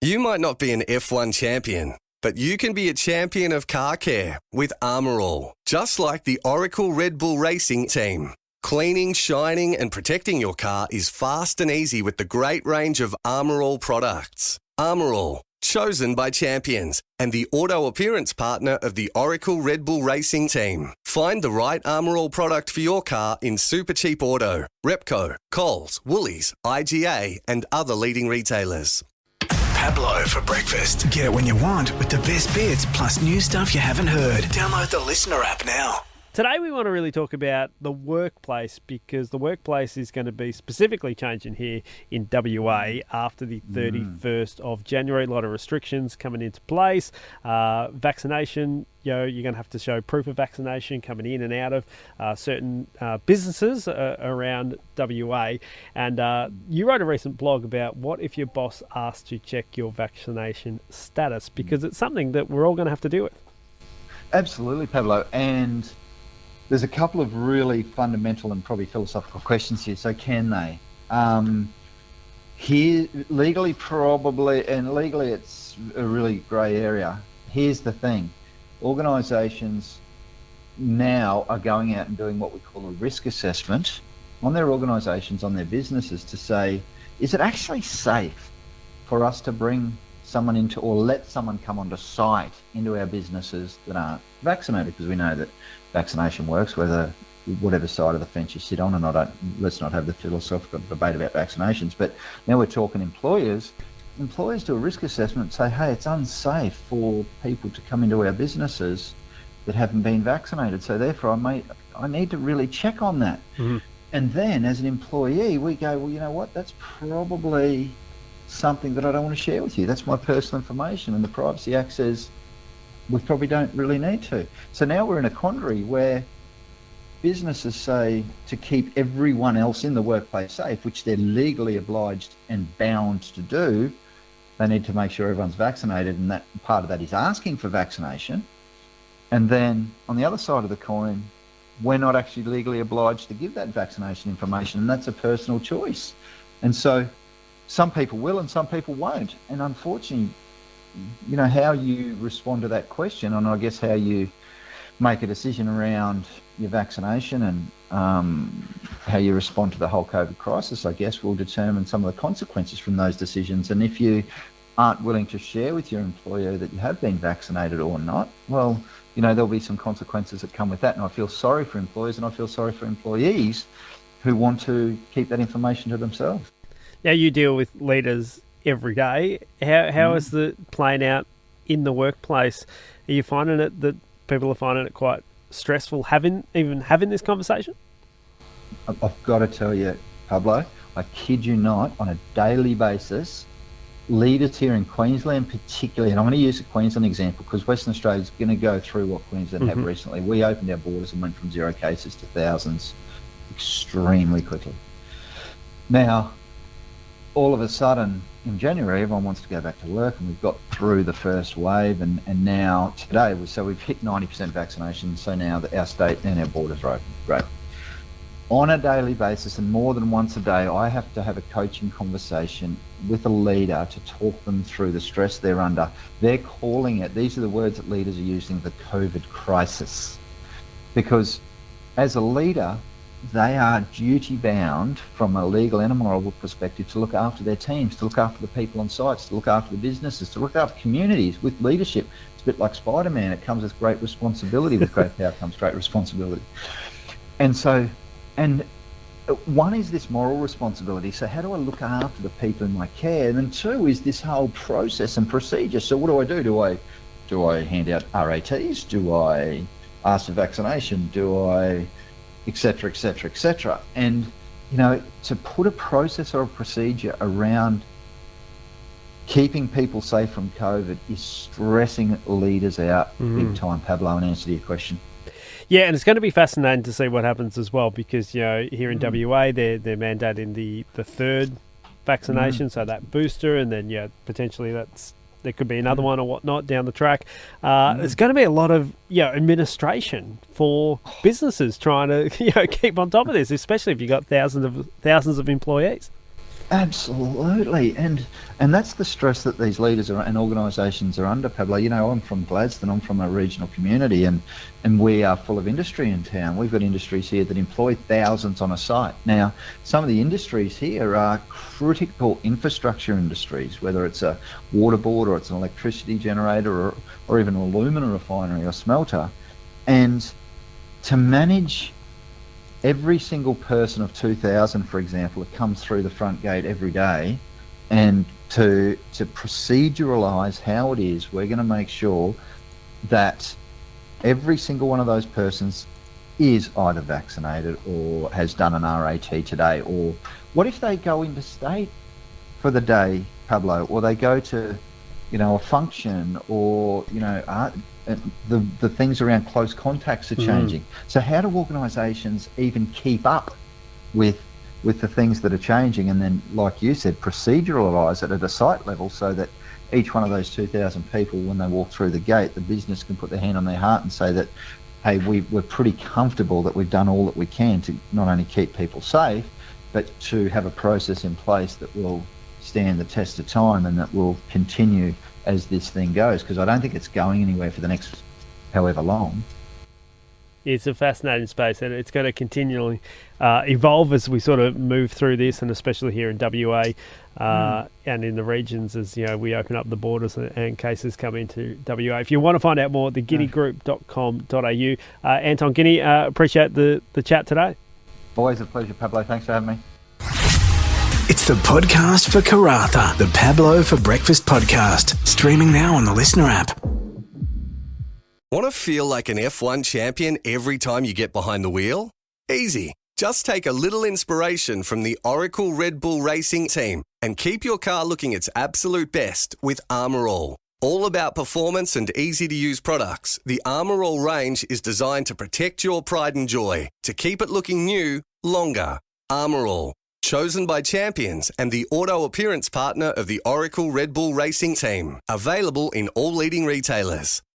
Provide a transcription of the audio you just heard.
You might not be an F1 champion, but you can be a champion of car care with Armour All. Just like the Oracle Red Bull Racing team. Cleaning, shining and protecting your car is fast and easy with the great range of Armour All products. Armour All, chosen by champions and the auto appearance partner of the Oracle Red Bull Racing team. Find the right Armour All product for your car in Supercheap Auto, Repco, Coles, Woolies, IGA and other leading retailers. Pablo for breakfast. Get it when you want with the best bits plus new stuff you haven't heard. Download the Listener app now. Today we want to really talk about the workplace, because the workplace is going to be specifically changing here in WA after the 31st of January. A lot of restrictions coming into place. Vaccination, you're going to have to show proof of vaccination coming in and out of certain businesses around WA. And you wrote a recent blog about what if your boss asked to check your vaccination status, because it's something that we're all going to have to deal with. Absolutely, Pablo. And there's a couple of really fundamental and probably philosophical questions here. So can they? Here, legally probably, and legally it's a really grey area. Here's the thing. Organisations now are going out and doing what we call a risk assessment on their organisations, on their businesses, to say, is it actually safe for us to bring someone into, or let someone come onto site into our businesses that aren't vaccinated? Because we know that vaccination works, whatever side of the fence you sit on, and let's not have the philosophical debate about vaccinations, but now we're talking employers do a risk assessment and say, hey, it's unsafe for people to come into our businesses that haven't been vaccinated, so therefore I need to really check on that. Mm-hmm. And then as an employee we go, well, you know what, that's probably something that I don't want to share with you. That's my personal information, and the Privacy Act says we probably don't really need to. So now we're in a quandary where businesses say, to keep everyone else in the workplace safe, which they're legally obliged and bound to do, they need to make sure everyone's vaccinated, and that part of that is asking for vaccination. And then on the other side of the coin, we're not actually legally obliged to give that vaccination information, and that's a personal choice. And so some people will and some people won't. And unfortunately, you know, how you respond to that question, and I guess how you make a decision around your vaccination and how you respond to the whole COVID crisis, I guess, will determine some of the consequences from those decisions. And if you aren't willing to share with your employer that you have been vaccinated or not, well, you know, there'll be some consequences that come with that. And I feel sorry for employers, and I feel sorry for employees who want to keep that information to themselves. Now, you deal with leaders every day. How is the playing out in the workplace? Are you finding it that people are finding it quite stressful having this conversation? I've got to tell you, Pablo, I kid you not, on a daily basis, leaders here in Queensland particularly, and I'm going to use the Queensland example because Western Australia is going to go through what Queensland had recently. We opened our borders and went from 0 cases to thousands extremely quickly. Now, all of a sudden in January, everyone wants to go back to work, and we've got through the first wave, and now today, we've hit 90% vaccination, so now that our state and our borders are open. Great. On a daily basis, and more than once a day, I have to have a coaching conversation with a leader to talk them through the stress they're under. They're calling it, these are the words that leaders are using, the COVID crisis. Because as a leader, they are duty-bound from a legal and a moral perspective to look after their teams, to look after the people on sites, to look after the businesses, to look after communities with leadership. It's a bit like Spider-Man. It comes with great responsibility. With great power comes great responsibility. And one is this moral responsibility. So how do I look after the people in my care? And then two is this whole process and procedure. So what do? Do I hand out RATs? Do I ask for vaccination? Do I... etc., etc., etc. And, you know, to put a process or a procedure around keeping people safe from COVID is stressing leaders out big time, Pablo, in answer to your question. Yeah, and it's going to be fascinating to see what happens as well, because, you know, here in WA, they're mandating the third vaccination, so that booster, and then, yeah, potentially there could be another one or whatnot down the track. There's going to be a lot of administration for businesses trying to keep on top of this, especially if you've got thousands of employees. Absolutely, and that's the stress that these leaders and organisations are under, Pablo. You know, I'm from Gladstone. I'm from a regional community, and we are full of industry in town. We've got industries here that employ thousands on a site. Now, some of the industries here are critical infrastructure industries, whether it's a water board or it's an electricity generator or even an alumina refinery or smelter, and to manage every single person of 2,000, for example, that comes through the front gate every day, and to proceduralise how it is, we're going to make sure that every single one of those persons is either vaccinated or has done an RAT today. Or what if they go into state for the day, Pablo, or they go to, you know, a function, or, you know, the things around close contacts are changing. So how do organisations even keep up with the things that are changing, and then, like you said, proceduralise it at a site level so that each one of those 2,000 people, when they walk through the gate, the business can put their hand on their heart and say that, hey, we're pretty comfortable that we've done all that we can to not only keep people safe, but to have a process in place that will stand the test of time and that will continue as this thing goes, because I don't think it's going anywhere for the next however long. It's a fascinating space, and it's going to continually evolve as we sort of move through this, and especially here in WA and in the regions as, you know, we open up the borders and cases come into WA. If you want to find out more, theguineagroup.com.au. Anton Guinea, appreciate the chat today. Always a pleasure, Pablo. Thanks for having me. It's the podcast for Karratha, the Pablo for Breakfast podcast, streaming now on the Listener app. Want to feel like an F1 champion every time you get behind the wheel? Easy. Just take a little inspiration from the Oracle Red Bull Racing team and keep your car looking its absolute best with Armour All. All about performance and easy-to-use products, the Armour All range is designed to protect your pride and joy, to keep it looking new longer. Armour All. Chosen by champions and the auto appearance partner of the Oracle Red Bull Racing team. Available in all leading retailers.